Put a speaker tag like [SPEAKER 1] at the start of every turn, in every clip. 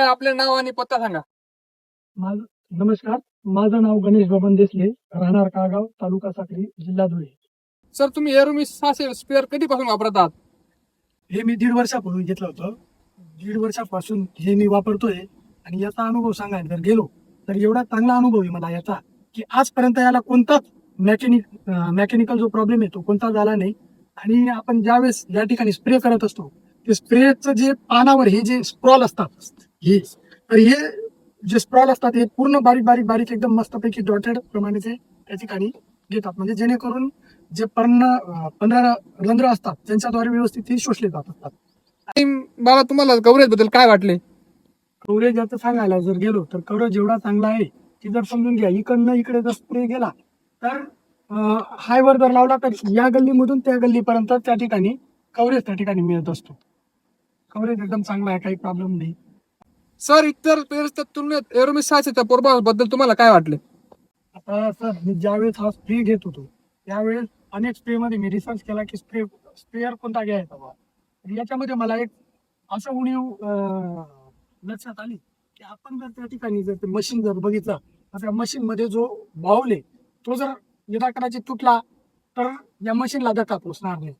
[SPEAKER 1] कृपया आपले नाव आणि पत्ता सांगा.
[SPEAKER 2] नमस्कार, माझं नाव गणेश बबन देसले, राहणार काळगाव, तालुका साक्री, जिल्हा धुळे.
[SPEAKER 1] सर, तुम्ही एरोमिस 600 स्पेअर कधीपासून वापरत आहात?
[SPEAKER 2] हे मी 1.5 वर्षापूर्वी घेतलं होतं. 1.5 वर्षापासून हे मी वापरतोय आणि याचा अनुभव सांगायला जर गेलो तर एवढा चांगला अनुभव आहे मला याचा की आजपर्यंत याला कोणताच मेकॅनिकल जो प्रॉब्लेम आहे तो कोणता झाला नाही. आणि आपण ज्यावेळेस या ठिकाणी स्प्रे करत असतो ते स्प्रेचं जे पानावर हे जे स्प्रॉल असतात हे तर हे जे स्प्रॉल असतात हे पूर्ण बारीक बारीक बारीक एकदम मस्तपैकी डॉटेड प्रमाणे ते त्या ठिकाणी घेतात, म्हणजे जेणेकरून जे 15 रंध्र असतात त्यांच्याद्वारे व्यवस्थित ते शोषले जात असतात.
[SPEAKER 1] आणि बाबा, तुम्हाला कव्हरेज बद्दल काय वाटले?
[SPEAKER 2] कव्हरेज आता सांगायला जर गेलो तर कव्हरेज एवढा चांगला आहे की जर समजून घ्या इकडनं इकडे जर स्प्रे गेला तर हायवर जर लावला तर या गल्लीमधून त्या गल्लीपर्यंत त्या ठिकाणी कव्हरेज त्या ठिकाणी मिळत असतो. कव्हरेज एकदम चांगला आहे, काही प्रॉब्लेम नाही.
[SPEAKER 1] सर, इतर स्पेअर्सच्या तुलनेत एरोमिस 600च्या परफॉर्मन्स बद्दल तुम्हाला काय वाटले?
[SPEAKER 2] आता सर मी ज्यावेळेस हा स्प्रे घेत होतो त्यावेळेस अनेक स्प्रे मध्ये मी रिसर्च केला की स्प्रेअर कोणता घ्यायचा बा. याच्यामध्ये मला एक असं उणीव लक्षात आली की आपण जर त्या ठिकाणी जर ते मशीन जर बघितलं तर त्या मशीन मध्ये जो बाऊल आहे तो जर यदा कदाचित तुटला तर या मशीनला धक्का पोचणार नाही.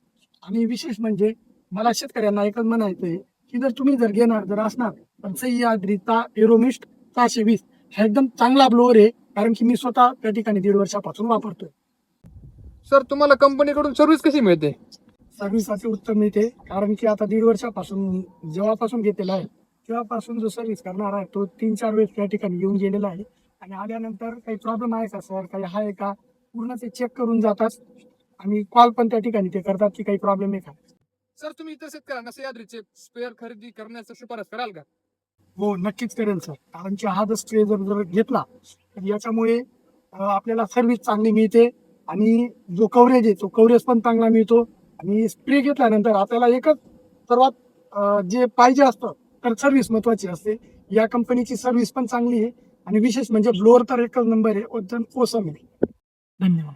[SPEAKER 2] आणि विशेष म्हणजे मला शेतकऱ्यांना एकच म्हणायचंय की जर तुम्ही जर घेणार जर असणार तर सह्याद्रीचा एरोमिस्ट 620 हा एकदम चांगला ब्लोअर आहे, कारण की मी स्वतः त्या ठिकाणी 1.5 वर्षापासून वापरतोय.
[SPEAKER 1] सर, तुम्हाला कंपनीकडून सर्व्हिस कशी मिळते?
[SPEAKER 2] सर्व्हिससाठी उत्तम मिळते, कारण की आता 1.5 वर्षापासून जेव्हापासून घेतलेला आहे तेव्हापासून जो सर्व्हिस करणार आहे तो 3-4 वेळेस त्या ठिकाणी येऊन गेलेला आहे. आणि आल्यानंतर काही प्रॉब्लेम आहे का सर, काही आहे का, पूर्ण ते चेक करून जातात आणि कॉल पण त्या ठिकाणी ते करतात की काही प्रॉब्लेम आहे का.
[SPEAKER 1] सर, तुम्ही इतर शेतकऱ्यांना सह्याद्रीचे स्पेअर खरेदी करण्याचं शिफारस कराल का?
[SPEAKER 2] हो, नक्कीच करेल सर, कारण की हा जर स्प्रे जर घेतला तर याच्यामुळे आपल्याला सर्व्हिस चांगली मिळते आणि जो कव्हरेज आहे तो कव्हरेज पण चांगला मिळतो. आणि स्प्रे घेतल्यानंतर आपल्याला एकच सर्वात जे पाहिजे असतं तर सर्व्हिस महत्वाची असते. या कंपनीची सर्व्हिस पण चांगली आहे आणि विशेष म्हणजे ब्लोअर तर एकच नंबर आहे, एकदम ओसम आहे. धन्यवाद.